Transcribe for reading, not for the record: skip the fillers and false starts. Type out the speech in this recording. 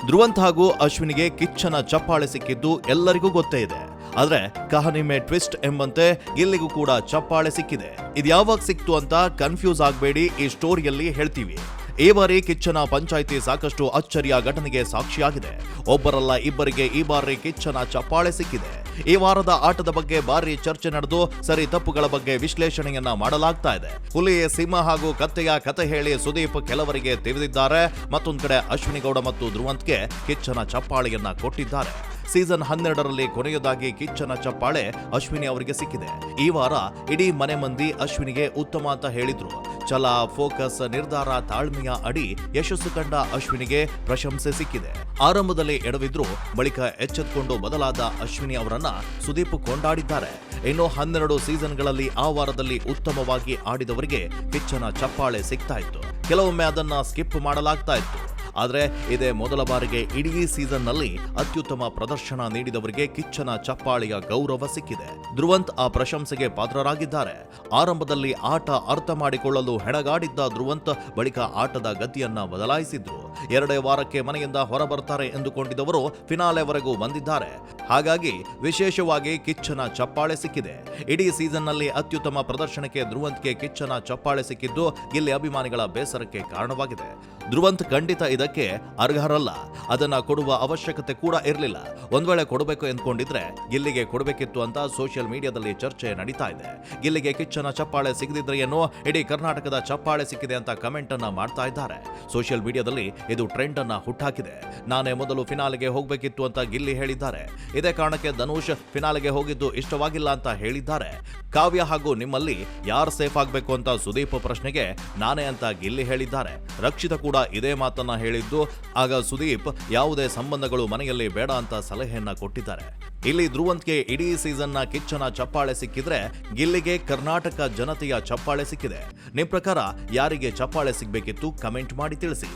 ಧ್ರುವಂತ್ ಹಾಗೂ ಅಶ್ವಿನಿಗೆ ಕಿಚ್ಚನ ಚಪ್ಪಾಳೆ ಸಿಕ್ಕಿದ್ದು ಎಲ್ಲರಿಗೂ ಗೊತ್ತೇ ಇದೆ. ಆದ್ರೆ ಕಹಾನಿ ಮೇ ಟ್ವಿಸ್ಟ್ ಎಂಬಂತೆ ಗಿಲ್ಲಿಗೂ ಕೂಡ ಚಪ್ಪಾಳೆ ಸಿಕ್ಕಿದೆ. ಇದು ಯಾವಾಗ ಸಿಕ್ತು ಅಂತ ಕನ್ಫ್ಯೂಸ್ ಆಗಬೇಡಿ, ಈ ಸ್ಟೋರಿಯಲ್ಲಿ ಹೇಳ್ತೀವಿ. ಈ ಬಾರಿ ಕಿಚ್ಚನ ಪಂಚಾಯಿತಿ ಸಾಕಷ್ಟು ಅಚ್ಚರಿಯ ಘಟನೆಗೆ ಸಾಕ್ಷಿಯಾಗಿದೆ. ಒಬ್ಬರಲ್ಲ ಇಬ್ಬರಿಗೆ ಈ ಬಾರಿ ಕಿಚ್ಚನ ಚಪ್ಪಾಳೆ ಸಿಕ್ಕಿದೆ. ಈ ವಾರದ ಆಟದ ಬಗ್ಗೆ ಭಾರಿ ಚರ್ಚೆ ನಡೆದು ಸರಿ ತಪ್ಪುಗಳ ಬಗ್ಗೆ ವಿಶ್ಲೇಷಣೆಯನ್ನ ಮಾಡಲಾಗ್ತಾ ಇದೆ. ಹುಲಿ, ಸಿಂಹ ಹಾಗೂ ಕತ್ತೆಯ ಕತೆ ಹೇಳಿ ಸುದೀಪ್ ಕೆಲವರಿಗೆ ತಿಳಿದಿದ್ದಾರೆ. ಮತ್ತೊಂದು ಕಡೆ ಅಶ್ವಿನಿ ಗೌಡ ಮತ್ತು ಧ್ರುವಂತ್ಗೆ ಕಿಚ್ಚನ ಚಪ್ಪಾಳೆಯನ್ನ ಕೊಟ್ಟಿದ್ದಾರೆ. ಸೀಸನ್ 12ರಲ್ಲಿ ಕೊನೆಯದಾಗಿ ಕಿಚ್ಚನ ಚಪ್ಪಾಳೆ ಅಶ್ವಿನಿ ಅವರಿಗೆ ಸಿಕ್ಕಿದೆ. ಈ ವಾರ ಇಡೀ ಮನೆ ಮಂದಿ ಅಶ್ವಿನಿಗೆ ಉತ್ತಮ ಅಂತ ಹೇಳಿದ್ರು. ಛಲ, ಫೋಕಸ್, ನಿರ್ಧಾರ, ತಾಳ್ಮೆಯ ಅಡಿ ಯಶಸ್ಸು ಕಂಡ ಅಶ್ವಿನಿಗೆ ಪ್ರಶಂಸೆ ಸಿಕ್ಕಿದೆ. ಆರಂಭದಲ್ಲಿ ಎಡವಿದ್ರು, ಬಳಿಕ ಎಚ್ಚೆತ್ತುಕೊಂಡು ಬದಲಾದ ಅಶ್ವಿನಿ ಅವರನ್ನ ಸುದೀಪ್ ಕೊಂಡಾಡಿದ್ದಾರೆ. ಇನ್ನು 12 ಸೀಸನ್ಗಳಲ್ಲಿ ಆ ವಾರದಲ್ಲಿ ಉತ್ತಮವಾಗಿ ಆಡಿದವರಿಗೆ ಕಿಚ್ಚನ ಚಪ್ಪಾಳೆ ಸಿಗ್ತಾ ಇತ್ತು. ಕೆಲವೊಮ್ಮೆ ಅದನ್ನ ಸ್ಕಿಪ್ ಮಾಡಲಾಗ್ತಾ ಇತ್ತು. ಆದ್ರೆ ಇದೇ ಮೊದಲ ಬಾರಿಗೆ ಇಡೀ ಸೀಸನ್ನಲ್ಲಿ ಅತ್ಯುತ್ತಮ ಪ್ರದರ್ಶನ ನೀಡಿದವರಿಗೆ ಕಿಚ್ಚನ ಚಪ್ಪಾಳೆಯ ಗೌರವ ಸಿಕ್ಕಿದೆ. ಧ್ರುವಂತ್ ಆ ಪ್ರಶಂಸೆಗೆ ಪಾತ್ರರಾಗಿದ್ದಾರೆ. ಆರಂಭದಲ್ಲಿ ಆಟ ಅರ್ಥ ಮಾಡಿಕೊಳ್ಳಲು ಹೆಣಗಾಡಿದ್ದ ಧ್ರುವಂತ್ ಬಳಿಕ ಆಟದ ಗತಿಯನ್ನ ಬದಲಾಯಿಸಿದ್ರು. 2 ವಾರಕ್ಕೆ ಮನೆಯಿಂದ ಹೊರಬರ್ತಾರೆ ಎಂದುಕೊಂಡಿದ್ದವರು ಫಿನಾಲೆವರೆಗೂ ಬಂದಿದ್ದಾರೆ. ಹಾಗಾಗಿ ವಿಶೇಷವಾಗಿ ಕಿಚ್ಚನ ಚಪ್ಪಾಳೆ ಸಿಕ್ಕಿದೆ. ಇಡೀ ಸೀಸನ್ನಲ್ಲಿ ಅತ್ಯುತ್ತಮ ಪ್ರದರ್ಶನಕ್ಕೆ ಧ್ರುವಂತ್ಗೆ ಕಿಚ್ಚನ ಚಪ್ಪಾಳೆ ಸಿಕ್ಕಿದ್ದು ಗಿಲ್ಲಿ ಅಭಿಮಾನಿಗಳ ಬೇಸರಕ್ಕೆ ಕಾರಣವಾಗಿದೆ. ಧ್ರುವಂತ್ ಖಂಡಿತ ಇದಕ್ಕೆ ಅರ್ಹರಲ್ಲ. ಅದನ್ನ ಕೊಡುವ ಅವಶ್ಯಕತೆ ಕೂಡ ಇರಲಿಲ್ಲ. ಒಂದ್ ವೇಳೆ ಕೊಡಬೇಕು ಎಂದ್ಕೊಂಡಿದ್ರೆ ಗಿಲ್ಲಿಗೆ ಕೊಡಬೇಕಿತ್ತು ಅಂತ ಸೋಷಿಯಲ್ ಮೀಡಿಯಾದಲ್ಲಿ ಚರ್ಚೆ ನಡೀತಾ ಇದೆ. ಗಿಲ್ಲಿಗೆ ಕಿಚ್ಚನ ಚಪ್ಪಾಳೆ ಸಿಗದಿದ್ರೆ ಏನೋ ಇಡೀ ಕರ್ನಾಟಕದ ಚಪ್ಪಾಳೆ ಸಿಕ್ಕಿದೆ ಅಂತ ಕಮೆಂಟ್ ಅನ್ನ ಮಾಡ್ತಾ ಇದ್ದಾರೆ. ಸೋಷಿಯಲ್ ಮೀಡಿಯಾದಲ್ಲಿ ಇದು ಟ್ರೆಂಡ್ ಅನ್ನ ಹುಟ್ಟಾಕಿದೆ. ನಾನೇ ಮೊದಲು ಫಿನಾಲೆಗೆ ಹೋಗ್ಬೇಕಿತ್ತು ಅಂತ ಗಿಲ್ಲಿ ಹೇಳಿದ್ದಾರೆ. ಇದೇ ಕಾರಣಕ್ಕೆ ಧನುಷ್ ಫಿನಾಲೆಗೆ ಹೋಗಿದ್ದು ಇಷ್ಟವಾಗಿಲ್ಲ ಅಂತ ಹೇಳಿದ್ದಾರೆ. ಕಾವ್ಯ ಹಾಗೂ ನಿಮ್ಮಲ್ಲಿ ಯಾರು ಸೇಫ್ ಆಗ್ಬೇಕು ಅಂತ ಸುದೀಪ್ ಪ್ರಶ್ನೆಗೆ ನಾನೇ ಅಂತ ಗಿಲ್ಲಿ ಹೇಳಿದ್ದಾರೆ. ರಕ್ಷಿತ ಕೂಡ ಇದೇ ಮಾತನ್ನ ಹೇಳಿದ್ದು. ಆಗ ಸುದೀಪ್ ಯಾವುದೇ ಸಂಬಂಧಗಳು ಮನೆಯಲ್ಲಿ ಬೇಡ ಅಂತ ಸಲಹೆಯನ್ನ ಕೊಟ್ಟಿದ್ದಾರೆ. ಇಲ್ಲಿ ಧ್ರುವಂತ್ಗೆ ಇಡೀ ಸೀಸನ್ನ ಕಿಚ್ಚನ ಚಪ್ಪಾಳೆ ಸಿಕ್ಕಿದ್ರೆ ಗಿಲ್ಲಿಗೆ ಕರ್ನಾಟಕ ಜನತೆಯ ಚಪ್ಪಾಳೆ ಸಿಕ್ಕಿದೆ. ನಿಮ್ ಪ್ರಕಾರ ಯಾರಿಗೆ ಚಪ್ಪಾಳೆ ಸಿಗ್ಬೇಕಿತ್ತು ಕಮೆಂಟ್ ಮಾಡಿ ತಿಳಿಸಿ.